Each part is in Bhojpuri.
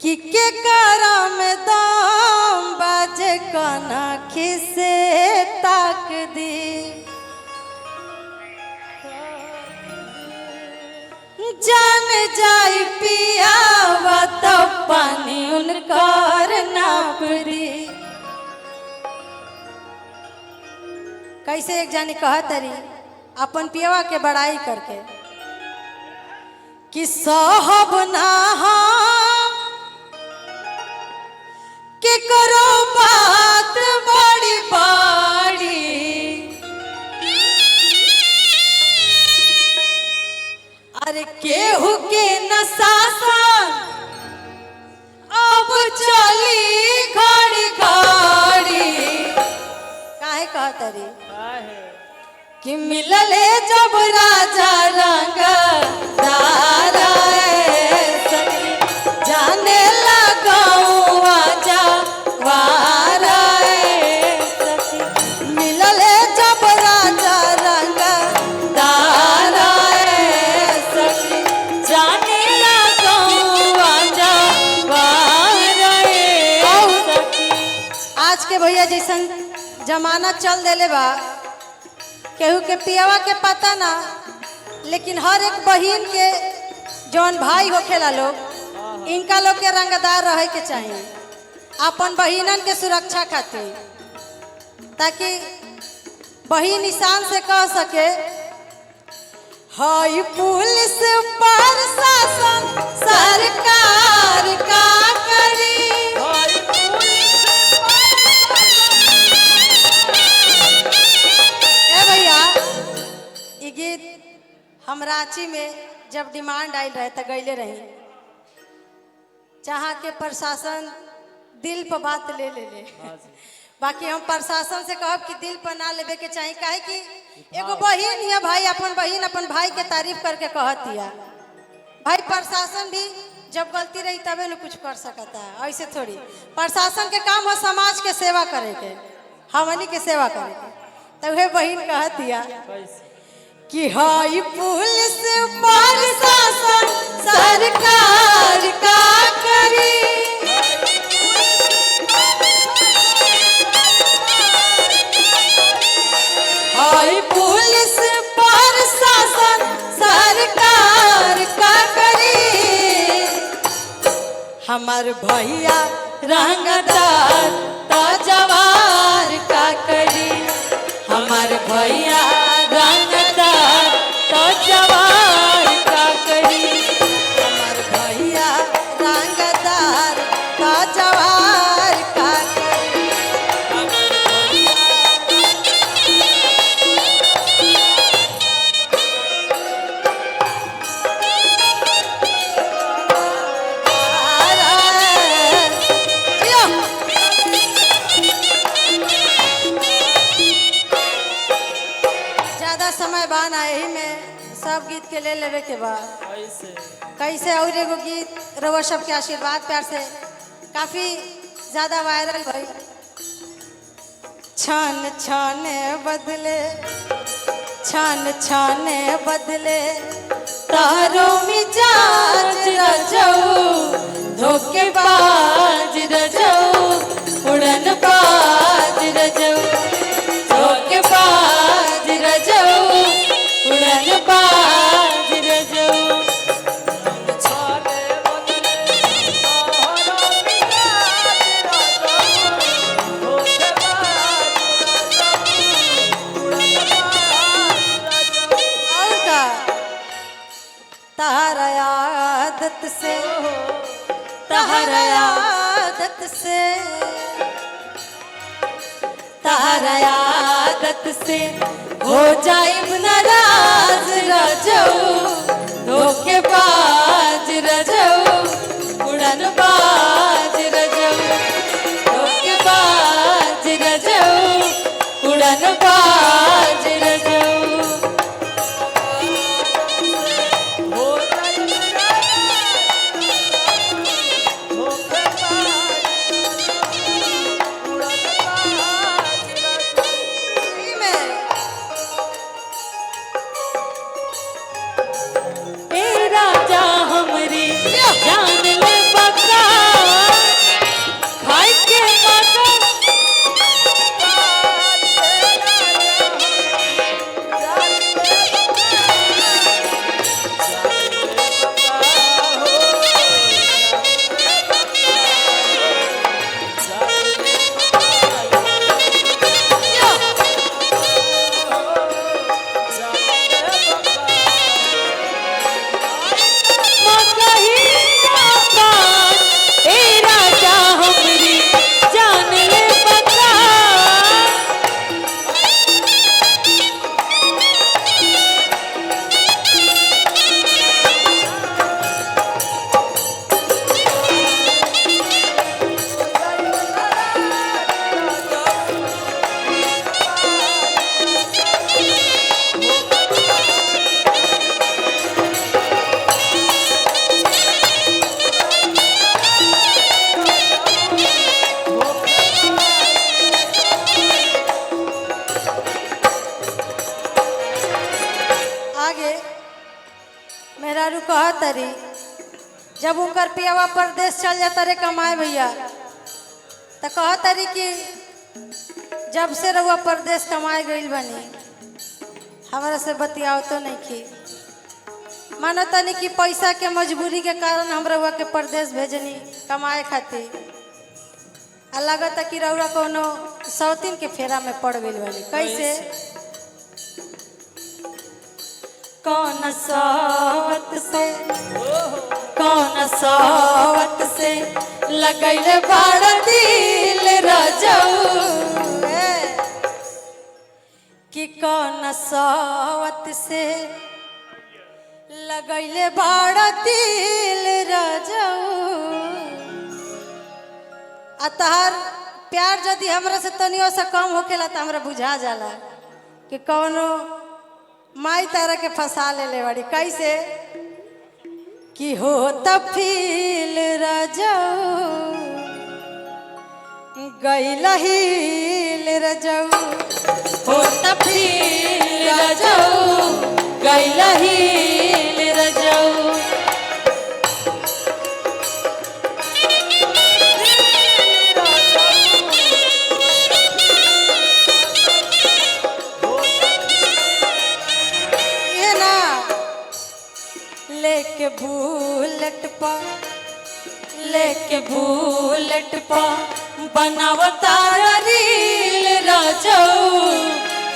कि के करम दाम बाजे काना खिसे ताक दी जान जाई पियावा तो पानी उनकर नाप दी। कैसे एक जानी कहत रही अपन पियावा के बड़ाई करके कि साहब ना के करो बात बड़ी बड़ी अरे केहू के न शासन अब चली घड़ी घड़ी काहे कहतरी कि मिलले जब राजा रंग दारा सखी जाने लगाऊं आजा वारा सखी मिलले जब राजा रंग दारा सखी जाने लगाऊं आजा वारा सखी। आज के भैया जैसन जमाना चल देले बा केहू के पियावा के पता ना लेकिन हर एक बहिन के जौन भाई होखेला लोग इनका लोग के रंगदार रहे के चाहिए अपन बहिनन के सुरक्षा खातिर ताकि बहिन निशान से कह सके हाय पुलिस प्रशासन सरकार का करी गीत हम रांची में जब डिमांड आई रहे तो गईले रही जहाँ के प्रशासन दिल पर बात ले बाकी हम प्रशासन से कहब कि दिल पर ना लेवे के चाहिए काहे कि एगो बहिन है भाई अपन भाई के तारीफ करके कहतिया भाई प्रशासन भी जब गलती रही तबे न कुछ कर सकता है ऐसे थोड़ी प्रशासन के काम हो समाज के सेवा करे के हमनी के सेवा करे के तब तो बहिन कहतिया कि हाई पुलिस प्रशासन सरकार का करी हाई पुलिस प्रशासन सरकार का करी हमार भैया रंगदार तो जवार का करी हमार भैया रंगदार तो जवार का करी हमार भैया रंगदार तो जवार का करी समय बान आए में सब गीत के ले लेवे के बाद कैसे और एगो गीत रउआ सबके आशीर्वाद प्यार से काफी ज्यादा वायरल भई छान छाने बदले तारों मिजाज रजऊ धोखेबाज रजऊ उड़न बाज रजऊ धोखेबाज रजऊ उड़न बाज रजऊ तहरा आदत से तहरा आदत से हो जाए नाराज रजऊ धोखेबाज रजऊ उड़न बाज रजऊ धोखेबाज रजऊ उड़न बाज रजऊ राजा हमरी जान ले बका तरी जब उनकर पियावा परदेश चल जाता रे कमाए भैया तो कह तरी कि जब से रहुआ परदेश कमाए गई बनी हमारा से बतियाओ तो नहीं की मानो तनी कि पैसा के मजबूरी के कारण हम रहुआ के परदेश भेजनी कमाए खातिर आ लगता कि रहुआ कोनो सौतीन के फेरा में पड़ गई बनी कैसे कौन सावत से लगैले बाड़ दिल रजऊ कि कौन सावत से लगैले बाड़ दिल रजऊ आ तहार प्यार यदि हमरा से तनियो से कम होखेला तो हमरा बुझा जाला कि कौनो माई तारा के फंसा ले बड़ी कैसे कि हो तफील रजऊ गैलहील रजऊ हो तफील रजऊ गैलहील रजऊ लेके बुलेट पा बनावता रील रजऊ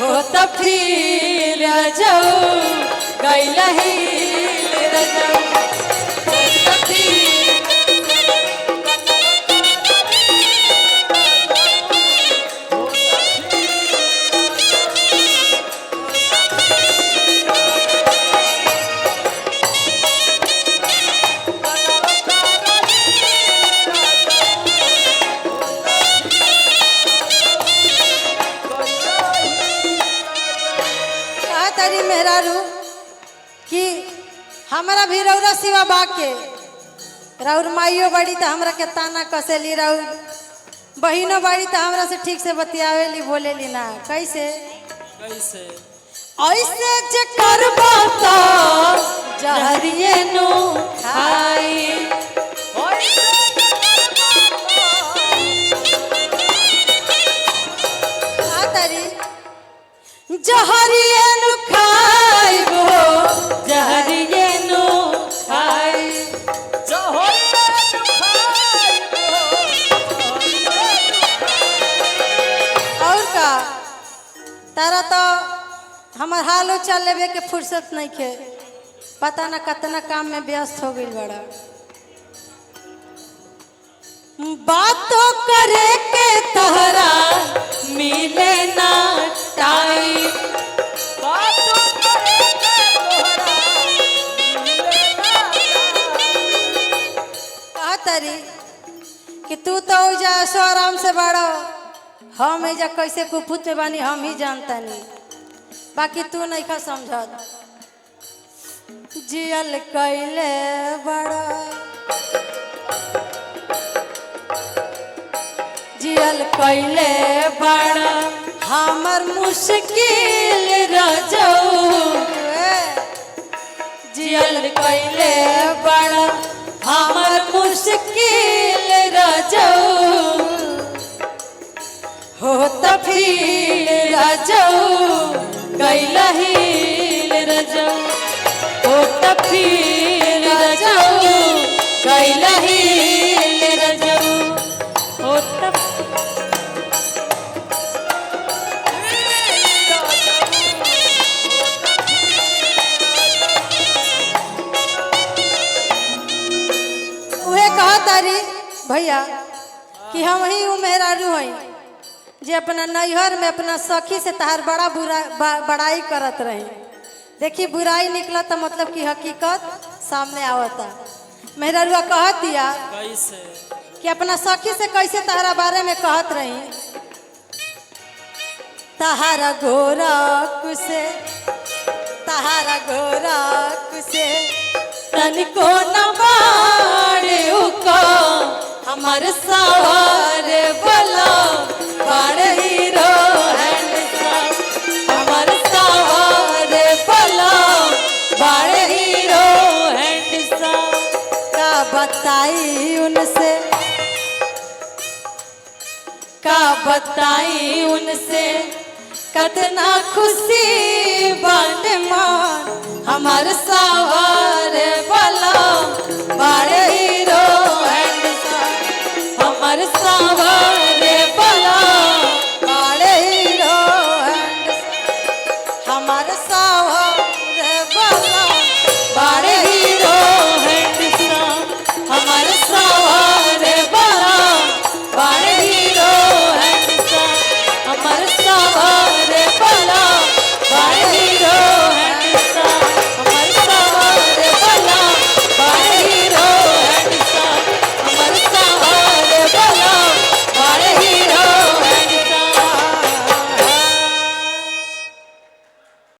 हो तफील रजऊ गैलहील रजऊ मेहरारू कि हमारा भी रौरा सिवा बाके राउर माइयो बड़ी तो हमरा के ताना कसेली राउर बहिनो बड़ी तो हमरा से ठीक से बतियावेली बोलेली ना कैसे कैसे ऐसे जे करबा तो जहरिए नु खाई जहरिए नु खाइबो जहरिए नु खाई जहरिए नु खाइबो और का तारा तो हमार हालो चल लेबे के फुर्सत नहीं खे पता ना कितना काम में व्यस्त हो गई बड़ा बातों करे के तहरा मिले ना टाइम बातों करे के तोहरा मिले ना कहा तरी कि तू तो जा सो आराम से बड़ा हम एजा कैसे कुपुत में बानी हम ही जानता नहीं बाकी तू नहीं खा समझत जियल कैले बड़ा जियल कैले बड़ा हमर मुश्किल रजऊ जियल कैले बड़ा हमर मुश्किल रजऊ हो तफील रजऊ गैलहील रजऊ हो तफील रजऊ गैलहील रजऊ हो तारी भैया कि हम ही मेहरारू हई जे अपना नैहर में अपना सखी से तहार बड़ा बड़ाई करत रही देखी बुराई निकला तो मतलब कि हकीकत सामने आवता मेहरारुआ कहत दिया कैसे कि अपना सखी से कैसे तहरा बारे में कहत रही तहारा गोरख से तनिको न बाड़े उका हमार सवार बला बाड़े हीरो हैंडसम हमार सवार बला बाड़े हीरो हैंडसम उनसे का बताई उनसे कतना खुशी बन मान हमार सवार वाला बड़े